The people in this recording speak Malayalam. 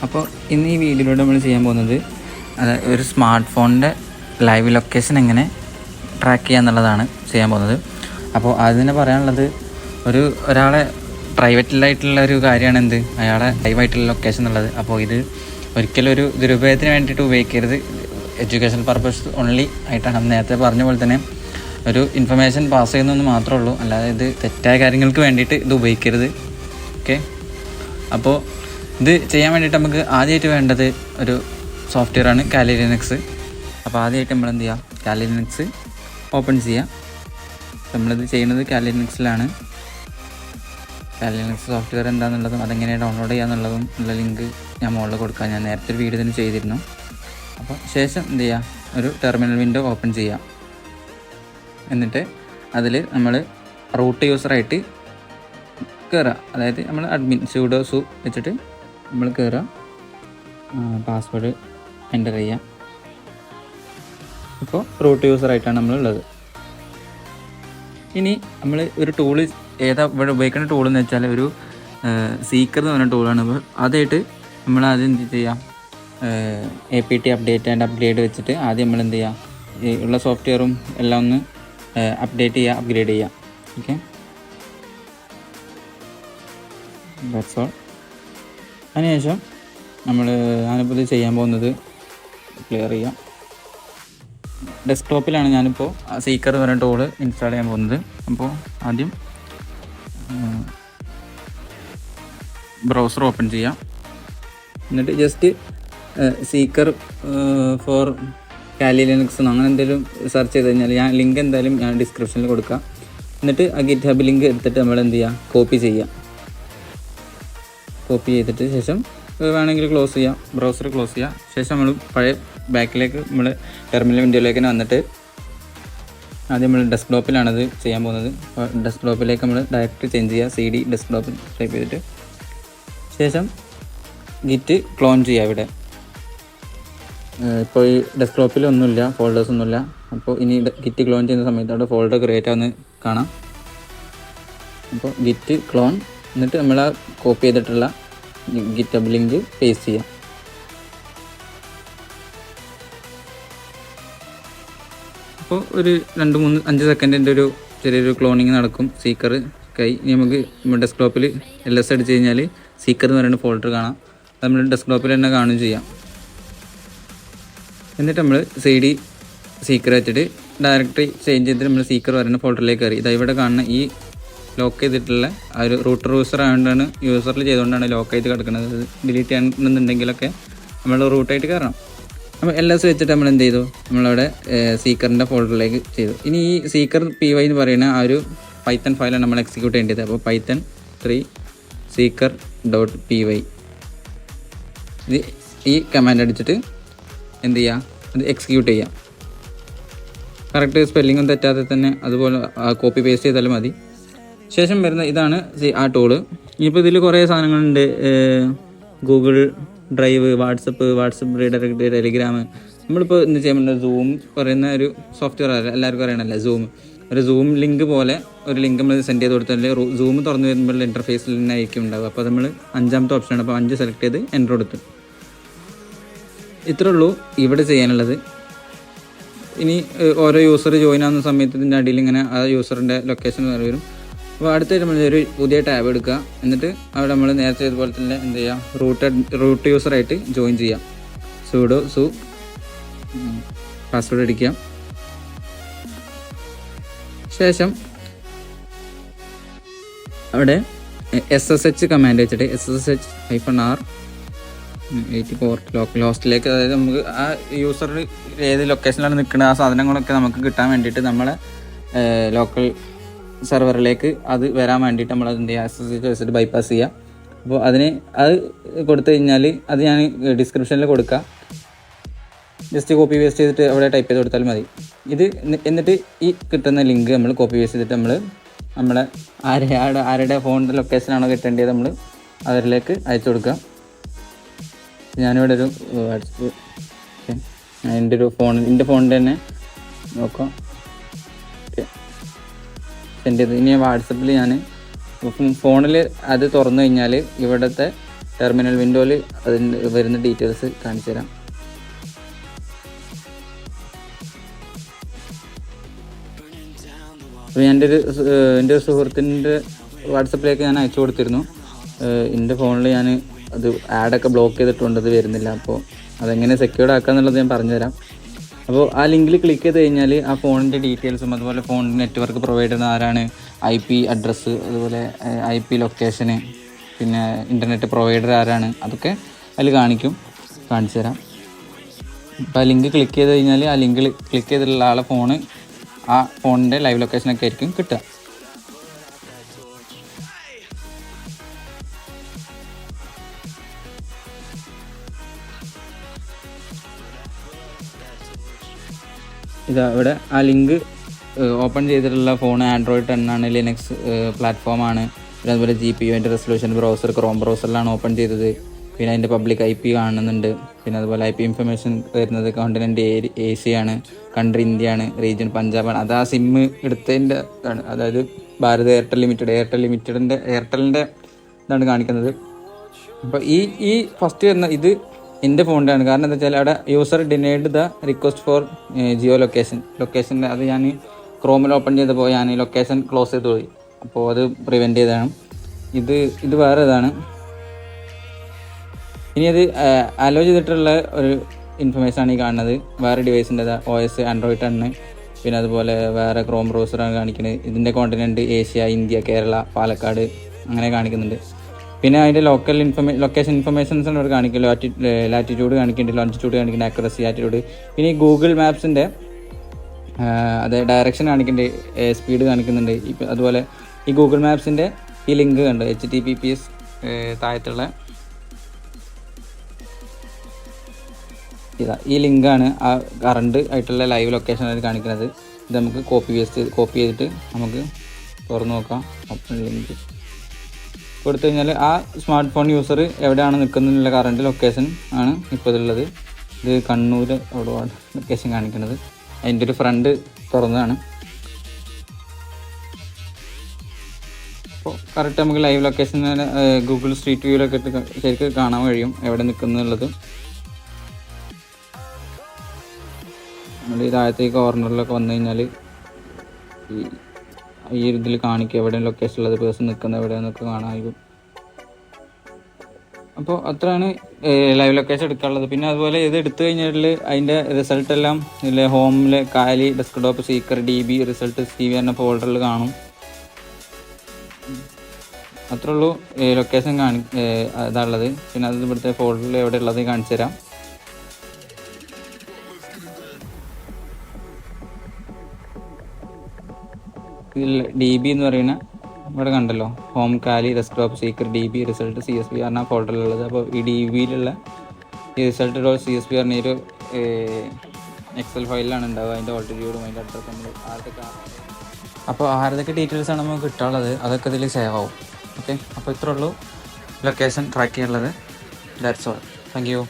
അപ്പോൾ ഇന്ന് ഈ വീഡിയോയിലൂടെ നമ്മൾ ചെയ്യാൻ പോകുന്നത് ഒരു സ്മാർട്ട് ഫോണിൻ്റെ ലൈവ് ലൊക്കേഷൻ എങ്ങനെ ട്രാക്ക് ചെയ്യുക എന്നുള്ളതാണ് ചെയ്യാൻ പോകുന്നത്. അപ്പോൾ അതിന് പറയാനുള്ളത് ഒരാളെ പ്രൈവറ്റിലായിട്ടുള്ള ഒരു കാര്യമാണ് എന്ത് അയാളെ ലൈവായിട്ടുള്ള ലൊക്കേഷൻ എന്നുള്ളത്. അപ്പോൾ ഇത് ഒരിക്കലും ഒരു ദുരുപയോഗത്തിന് വേണ്ടിയിട്ട് ഉപയോഗിക്കരുത്. എഡ്യൂക്കേഷൻ പർപ്പസ് ഓൺലി ആയിട്ടാണ്. നേരത്തെ പറഞ്ഞ പോലെ തന്നെ ഒരു ഇൻഫർമേഷൻ പാസ് ചെയ്യുന്നതെന്ന് മാത്രമേ ഉള്ളൂ, അല്ലാതെ ഇത് തെറ്റായ കാര്യങ്ങൾക്ക് വേണ്ടിയിട്ട് ഇത് ഉപയോഗിക്കരുത്. ഓക്കെ, അപ്പോൾ ഇത് ചെയ്യാൻ വേണ്ടിയിട്ട് നമുക്ക് ആദ്യമായിട്ട് വേണ്ടത് ഒരു സോഫ്റ്റ്വെയറാണ് കാലി ലിനക്സ്. അപ്പോൾ ആദ്യമായിട്ട് നമ്മൾ എന്ത് ചെയ്യുക, കാലി ലിനക്സ് ഓപ്പൺ ചെയ്യുക. നമ്മളിത് ചെയ്യുന്നത് കാലി ലിനക്സിലാണ്. കാലി ലിനക്സ് സോഫ്റ്റ്വെയർ എന്താണെന്നുള്ളതും അതെങ്ങനെ ഡൗൺലോഡ് ചെയ്യാന്നുള്ളതും ഉള്ള ലിങ്ക് ഞാൻ മുകളിൽ കൊടുക്കാം. ഞാൻ നേരത്തെ ഒരു വീഡിയോ തന്നെ ചെയ്തിരുന്നു. അപ്പോൾ ശേഷം എന്ത് ചെയ്യുക, ഒരു ടെർമിനൽ വിൻഡോ ഓപ്പൺ ചെയ്യുക. എന്നിട്ട് അതിൽ നമ്മൾ റൂട്ട് യൂസറായിട്ട് കയറുക. അതായത് നമ്മൾ അഡ്മിൻ sudo su വെച്ചിട്ട് നമ്മൾ കയറുക, പാസ്വേഡ് എൻ്റർ ചെയ്യുക. ഇപ്പോൾ റൂട്ട് യൂസറായിട്ടാണ് നമ്മളുള്ളത്. ഇനി നമ്മൾ ഒരു ടൂള് ഇവിടെ ഉപയോഗിക്കുന്ന ടൂളെന്ന് വെച്ചാൽ ഒരു സീക്കർ എന്ന് പറഞ്ഞ ടൂളാണ്. അപ്പോൾ അതായിട്ട് നമ്മൾ ആദ്യം എന്ത് ചെയ്യാം, APT അപ്ഡേറ്റ് ആൻഡ് അപ്ഗ്രേഡ് വെച്ചിട്ട് ആദ്യം നമ്മൾ എന്ത് ചെയ്യുക, ഉള്ള സോഫ്റ്റ്വെയറും എല്ലാം ഒന്ന് അപ്ഡേറ്റ് ചെയ്യുക, അപ്ഗ്രേഡ് ചെയ്യുക. Okay, that's all. അതിനുശേഷം ഞാനിപ്പോൾ ഇത് ചെയ്യാൻ പോകുന്നത് ക്ലിയർ ചെയ്യാം. ഡെസ്ക്ടോപ്പിലാണ് ഞാനിപ്പോൾ സീക്കർ എന്ന് പറയുന്ന ടൂള് ഇൻസ്റ്റാൾ ചെയ്യാൻ പോകുന്നത്. അപ്പോൾ ആദ്യം ബ്രൗസർ ഓപ്പൺ ചെയ്യാം. എന്നിട്ട് ജസ്റ്റ് സീക്കർ ഫോർ കാലി ലിനക്സ് അങ്ങനെ എന്തെങ്കിലും സെർച്ച് ചെയ്ത് കഴിഞ്ഞാൽ ലിങ്ക് എന്തായാലും ഞാൻ ഡിസ്ക്രിപ്ഷനിൽ കൊടുക്കാം. എന്നിട്ട് ആ ഗിറ്റ് ഹബ് ലിങ്ക് എടുത്തിട്ട് നമ്മൾ എന്ത് ചെയ്യുക, കോപ്പി ചെയ്യുക. കോപ്പി ചെയ്തിട്ട് ശേഷം വേണമെങ്കിൽ ക്ലോസ് ചെയ്യാം, ബ്രൗസർ ക്ലോസ് ചെയ്യുക. ശേഷം നമ്മൾ പഴയ ബാക്കിലേക്ക് നമ്മൾ ടെർമിനൽ വിൻഡോയിലേക്ക് തന്നെ വന്നിട്ട് ആദ്യം നമ്മൾ ഡെസ്ക്ടോപ്പിലാണത് ചെയ്യാൻ പോകുന്നത്. അപ്പോൾ ഡെസ്ക്ടോപ്പിലേക്ക് നമ്മൾ ഡയറക്റ്റ് ചേഞ്ച് ചെയ്യുക, CD ഡെസ്ക്ടോപ്പിൽ ടൈപ്പ് ചെയ്തിട്ട് ശേഷം ഗിറ്റ് ക്ലോൺ ചെയ്യുക. ഇവിടെ ഇപ്പോൾ ഈ ഡെസ്ക്ടോപ്പിലൊന്നുമില്ല, ഫോൾഡേഴ്സ് ഒന്നുമില്ല. അപ്പോൾ ഇനി ഗിറ്റ് ക്ലോൺ ചെയ്യുന്ന സമയത്ത് അവിടെ ഫോൾഡർ ക്രിയേറ്റ് ആവുന്ന കാണാം. അപ്പോൾ ഗിറ്റ് ക്ലോൺ, എന്നിട്ട് നമ്മൾ ആ കോപ്പി ചെയ്തിട്ടുള്ള ഗിറ്റ് ഹബ് ലിങ്ക് പേസ്റ്റ് ചെയ്യാം. അപ്പോൾ ഒരു 2-3-5 സെക്കൻഡിൻ്റെ ഒരു ചെറിയൊരു ക്ലോണിങ് നടക്കും. സീക്കർ നമുക്ക് ഡെസ്ക്ടോപ്പിൽ LS അടിച്ച് കഴിഞ്ഞാൽ സീക്കർ എന്ന് പറയുന്ന ഫോൾഡർ കാണാം. അത് നമ്മൾ ഡെസ്ക്ടോപ്പിൽ തന്നെ കാണുകയും ചെയ്യാം. എന്നിട്ട് നമ്മൾ CD സീക്കർ വെച്ചിട്ട് ഡയറക്റ്റ് ചേഞ്ച് ചെയ്തിട്ട് നമ്മൾ സീക്കർ പറയുന്ന ഫോൾഡറിലേക്ക് കയറി. ഇതാ ഇവിടെ കാണുന്ന ഈ ലോക്ക് ചെയ്തിട്ടുള്ള ആ ഒരു റൂട്ടർ യൂസർ ആയതുകൊണ്ടാണ്, യൂസറിൽ ചെയ്തുകൊണ്ടാണ് ലോക്ക് ചെയ്ത് കിടക്കുന്നത്. ഡിലീറ്റ് ചെയ്യണമെന്നുണ്ടെങ്കിലൊക്കെ നമ്മൾ റൂട്ടായിട്ട് കയറണം. അപ്പോൾ LS വെച്ചിട്ട് നമ്മൾ എന്ത് ചെയ്തു, നമ്മളവിടെ സീക്കറിൻ്റെ ഫോൾഡറിലേക്ക് ചെയ്തു. ഇനി ഈ സീക്കർ py എന്ന് പറയുന്ന ആ ഒരു പൈത്തൺ ഫയലാണ് നമ്മൾ എക്സിക്യൂട്ട് ചെയ്യേണ്ടത്. അപ്പോൾ python3 seeker.py ഇത് ഈ കമാൻഡ് അടിച്ചിട്ട് എന്ത് ചെയ്യുക, അത് എക്സിക്യൂട്ട് ചെയ്യുക. കറക്റ്റ് സ്പെല്ലിങ്ങും തെറ്റാതെ തന്നെ അതുപോലെ കോപ്പി പേസ്റ്റ് ചെയ്താലും മതി. ശേഷം വരുന്ന ഇതാണ് ആ ടൂള്. ഇനിയിപ്പോൾ ഇതിൽ കുറേ സാധനങ്ങളുണ്ട്. Google drive, WhatsApp redirect, Telegram. നമ്മളിപ്പോൾ എന്ത് ചെയ്യാൻ പറ്റുന്നത്, സൂം പറയുന്ന ഒരു സോഫ്റ്റ്വെയർ എല്ലാവർക്കും അറിയണമല്ലേ, ഒരു സൂം ലിങ്ക് പോലെ ഒരു ലിങ്ക് നമ്മൾ സെൻഡ് ചെയ്ത് കൊടുത്താൽ സൂം തുറന്നു വരുമ്പോൾ ഇൻ്റർഫേസിൽ തന്നെ ആയിരിക്കും ഉണ്ടാവുക. അപ്പോൾ നമ്മൾ 5ാമത്തെ ഓപ്ഷനാണ്. അപ്പോൾ 5 സെലക്ട് ചെയ്ത് എൻ്റർ കൊടുത്തു. ഇത്രേ ഉള്ളൂ ഇവിടെ ചെയ്യാനുള്ളത്. ഇനി ഓരോ യൂസർ ജോയിൻ ആവുന്ന സമയത്ത് ഇതിൻ്റെ അടിയിൽ ഇങ്ങനെ ആ യൂസറിൻ്റെ ലൊക്കേഷൻ വരും. അപ്പോൾ അടുത്തായിട്ട് നമ്മൾ ഒരു പുതിയ ടാബ് എടുക്കുക. എന്നിട്ട് അവിടെ നമ്മൾ നേരത്തെ ചെയ്തതുപോലെ തന്നെ എന്ത് ചെയ്യുക, റൂട്ട് യൂസറായിട്ട് ജോയിൻ ചെയ്യാം. sudo su പാസ്വേഡ് അടിക്കുക. ശേഷം അവിടെ SSH കമാൻഡ് വെച്ചിട്ട് SSH-r 84 ലോക്കൽ ഹോസ്റ്റിലേക്ക്, അതായത് നമുക്ക് ആ യൂസറിൽ ഏത് ലൊക്കേഷനിലാണ് നിൽക്കുന്നത് ആ സാധനങ്ങളൊക്കെ നമുക്ക് കിട്ടാൻ വേണ്ടിയിട്ട് നമ്മളെ ലോക്കൽ സെർവറിലേക്ക് അത് വരാൻ വേണ്ടിയിട്ട് നമ്മൾ എന്ത് ചെയ്യുക, SSH വെച്ചിട്ട് ബൈപ്പാസ് ചെയ്യുക. അപ്പോൾ അത് കൊടുത്തു കഴിഞ്ഞാൽ അത് ഞാൻ ഡിസ്ക്രിപ്ഷനിൽ കൊടുക്കുക. ജസ്റ്റ് കോപ്പി പേസ്റ്റ് ചെയ്തിട്ട് അവിടെ ടൈപ്പ് ചെയ്ത് കൊടുത്താൽ മതി. എന്നിട്ട് ഈ കിട്ടുന്ന ലിങ്ക് നമ്മൾ കോപ്പി പേസ്റ്റ് ചെയ്തിട്ട് നമ്മളെ ആരുടെ ഫോണിൻ്റെ ലൊക്കേഷനാണോ കിട്ടേണ്ടത് നമ്മൾ അവരിലേക്ക് അയച്ചു കൊടുക്കുക. ഞാനിവിടെ ഒരു വാട്സപ്പ് എൻ്റെ ഫോണിൻ്റെ തന്നെ നോക്കാം. ഓക്കെ, സെൻഡ് ചെയ്ത് ഇനി വാട്സപ്പിൽ ഞാൻ ഫോണിൽ അത് തുറന്നു കഴിഞ്ഞാൽ ഇവിടുത്തെ ടെർമിനൽ വിൻഡോയിൽ അതിൻ്റെ വരുന്ന ഡീറ്റെയിൽസ് കാണിച്ചു തരാം. അപ്പോൾ എൻ്റെ ഒരു സുഹൃത്തിൻ്റെ വാട്സപ്പിലേക്ക് ഞാൻ അയച്ചു കൊടുത്തിരുന്നു. എൻ്റെ ഫോണിൽ ഞാൻ അത് ആഡൊക്കെ ബ്ലോക്ക് ചെയ്തിട്ടുണ്ട്, അത് വരുന്നില്ല. അപ്പോൾ അതെങ്ങനെ സെക്യൂർഡ് ആക്കുക എന്നുള്ളത് ഞാൻ പറഞ്ഞുതരാം. അപ്പോൾ ആ ലിങ്കിൽ ക്ലിക്ക് ചെയ്ത് കഴിഞ്ഞാൽ ആ ഫോണിൻ്റെ ഡീറ്റെയിൽസും അതുപോലെ ഫോണിൻ്റെ നെറ്റ്വർക്ക് പ്രൊവൈഡർ ആരാണ്, IP അഡ്രസ്സ്, അതുപോലെ IP ലൊക്കേഷന്, പിന്നെ ഇൻ്റർനെറ്റ് പ്രൊവൈഡർ ആരാണ്, അതൊക്കെ അതിൽ കാണിച്ചു തരാം. അപ്പോൾ ആ ലിങ്ക് ക്ലിക്ക് ചെയ്ത് കഴിഞ്ഞാൽ ആ ലിങ്കിൽ ക്ലിക്ക് ചെയ്തിട്ടുള്ള ആളെ ഫോണ് ആ ഫോണിൻ്റെ ലൈവ് ലൊക്കേഷനൊക്കെ ആയിരിക്കും കിട്ടുക. ഇതാ ഇവിടെ ആ ലിങ്ക് ഓപ്പൺ ചെയ്തിട്ടുള്ള ഫോൺ ആൻഡ്രോയിഡ് 10 ആണ്, ലിനക്സ് പ്ലാറ്റ്ഫോമാണ്. പിന്നെ അതുപോലെ GPU അതിൻ്റെ റെസൊല്യൂഷൻ ബ്രൗസർ ക്രോം ബ്രൗസറിലാണ് ഓപ്പൺ ചെയ്തത്. പിന്നെ അതിൻ്റെ പബ്ലിക് IP കാണുന്നുണ്ട്. പിന്നെ അതുപോലെ IP ഇൻഫർമേഷൻ വരുന്നത് കോണ്ടിനെൻ്റ് ഏഷ്യയാണ്, കൺട്രി ഇന്ത്യയാണ്, റീജിയൻ പഞ്ചാബാണ്. അത് ആ സിം എടുത്തതിൻ്റെ ഇതാണ്, അതായത് ഭാരത് എയർടെൽ ലിമിറ്റഡിൻ്റെ എയർടെലിൻ്റെ ഇതാണ് കാണിക്കുന്നത്. അപ്പോൾ ഈ ഫസ്റ്റ് വരുന്ന ഇത് എൻ്റെ ഫോണിൻ്റെ ആണ്. കാരണം എന്താ വെച്ചാൽ അവിടെ user denied the request for geo ലൊക്കേഷൻ്റെ അത് ഞാൻ ക്രോമിൽ ഓപ്പൺ ചെയ്തപ്പോൾ ഞാൻ ലൊക്കേഷൻ ക്ലോസ് ചെയ്ത് പോയി. അപ്പോൾ അത് പ്രിവെൻറ്റ് ചെയ്തതാണ്. ഇത് വേറെ ഇതാണ്. ഇനി അത് അലോ ചെയ്തിട്ടുള്ള ഒരു ഇൻഫർമേഷനാണ് ഈ കാണുന്നത്. വേറെ ഡിവൈസിൻ്റെ OS ആൻഡ്രോയിഡ് 10, പിന്നെ അതുപോലെ വേറെ ക്രോം ബ്രൗസറാണ് കാണിക്കുന്നത്. ഇതിൻ്റെ continent Asia, India, Kerala, Palakkad അങ്ങനെ കാണിക്കുന്നുണ്ട്. പിന്നെ അതിൻ്റെ ലൊക്കേഷൻ ഇൻഫർമേഷൻസ് ഇവിടെ കാണിക്കും. ലാറ്റിറ്റ്യൂഡ് കാണിക്കുന്നുണ്ട്, ലോഞ്ചിറ്റ്യൂഡ് കാണിക്കുന്നുണ്ട്, ആക്യുറസി, ആറ്റിറ്റ്യൂഡ്. പിന്നെ ഈ ഗൂഗിൾ മാപ്സിൻ്റെ അത് ഡയറക്ഷൻ കാണിക്കുന്നുണ്ട്, സ്പീഡ് കാണിക്കുന്നുണ്ട്. ഇപ്പം അതുപോലെ ഈ ഗൂഗിൾ മാപ്സിൻ്റെ ഈ ലിങ്ക് കണ്ട് HTTPS താഴത്തുള്ള ഈ ലിങ്കാണ് ആ കറണ്ട് ആയിട്ടുള്ള ലൈവ് ലൊക്കേഷനായിട്ട് കാണിക്കുന്നത്. ഇത് നമുക്ക് കോപ്പി ചെയ്തിട്ട് നമുക്ക് തുറന്ന് നോക്കാം. ഓപ്പൺ ലിങ്ക് കൊടുത്തു കഴിഞ്ഞാൽ ആ സ്മാർട്ട് ഫോൺ യൂസർ എവിടെയാണ് നിൽക്കുന്നതിനുള്ള കറണ്ട് ലൊക്കേഷൻ ആണ് ഇപ്പോൾ ഇതുള്ളത്. ഇത് കണ്ണൂർ അവിടെയാണ് ലൊക്കേഷൻ കാണിക്കുന്നത്. അതിൻ്റെ ഒരു ഫ്രണ്ട് തുറന്നതാണ്. അപ്പോൾ കറക്റ്റ് നമുക്ക് ലൈവ് ലൊക്കേഷൻ ഗൂഗിൾ സ്ട്രീറ്റ് വ്യൂവിലൊക്കെ ഇട്ട് ശരിക്കും കാണാൻ കഴിയും എവിടെ നിൽക്കുന്നുള്ളത്. നമ്മൾ ഈ താഴത്തെ കോർണറിലൊക്കെ വന്നു കഴിഞ്ഞാൽ ഈ ഇതിൽ കാണിക്കുക എവിടെയും ലൊക്കേഷൻ ഉള്ളത്, പേഴ്സൺ നിൽക്കുന്നത് എവിടെയെന്നൊക്കെ കാണാമായിരിക്കും. അപ്പോൾ അത്രയാണ് ലൈവ് ലൊക്കേഷൻ എടുക്കാനുള്ളത്. പിന്നെ അതുപോലെ ഇത് എടുത്തു കഴിഞ്ഞാൽ അതിൻ്റെ റിസൾട്ട് എല്ലാം ഇതിൽ ഹോമിൽ കാലി, desktop, seeker, DB, result, CV എന്ന ഫോൾഡറിൽ കാണും. അത്രേ ഉള്ളൂ ലൊക്കേഷൻ ഇതാണുള്ളത്. പിന്നെ അത് ഇവിടുത്തെ ഫോൾഡറിൽ എവിടെ ഉള്ളത് കാണിച്ചു തരാം. ഇതിൽ DB എന്ന് പറയുന്ന ഇവിടെ കണ്ടല്ലോ, ഹോം, കാലി, desktop, seeker, DB, result, CSV പറഞ്ഞ ഫോൾഡറിലുള്ളത്. അപ്പോൾ ഈ DBയിലുള്ള ഈ റിസൾട്ട്.csv പറഞ്ഞ ഒരു എക്സൽ ഫയലിലാണ് ഉണ്ടാവുക. അതിൻ്റെ ഓൾട്ടിറ്റ്യൂഡും അതിൻ്റെ അഡ്രസ്സ് നമ്മൾ അപ്പോൾ ആരതൊക്കെ ഡീറ്റെയിൽസാണ് നമുക്ക് കിട്ടാനുള്ളത് അതൊക്കെ ഇതിൽ സേവ് ആവും. ഓക്കെ, അപ്പോൾ ഇത്രേ ഉള്ളൂ ലൊക്കേഷൻ ട്രാക്ക് ചെയ്യാനുള്ളത്. That's all. Thank you.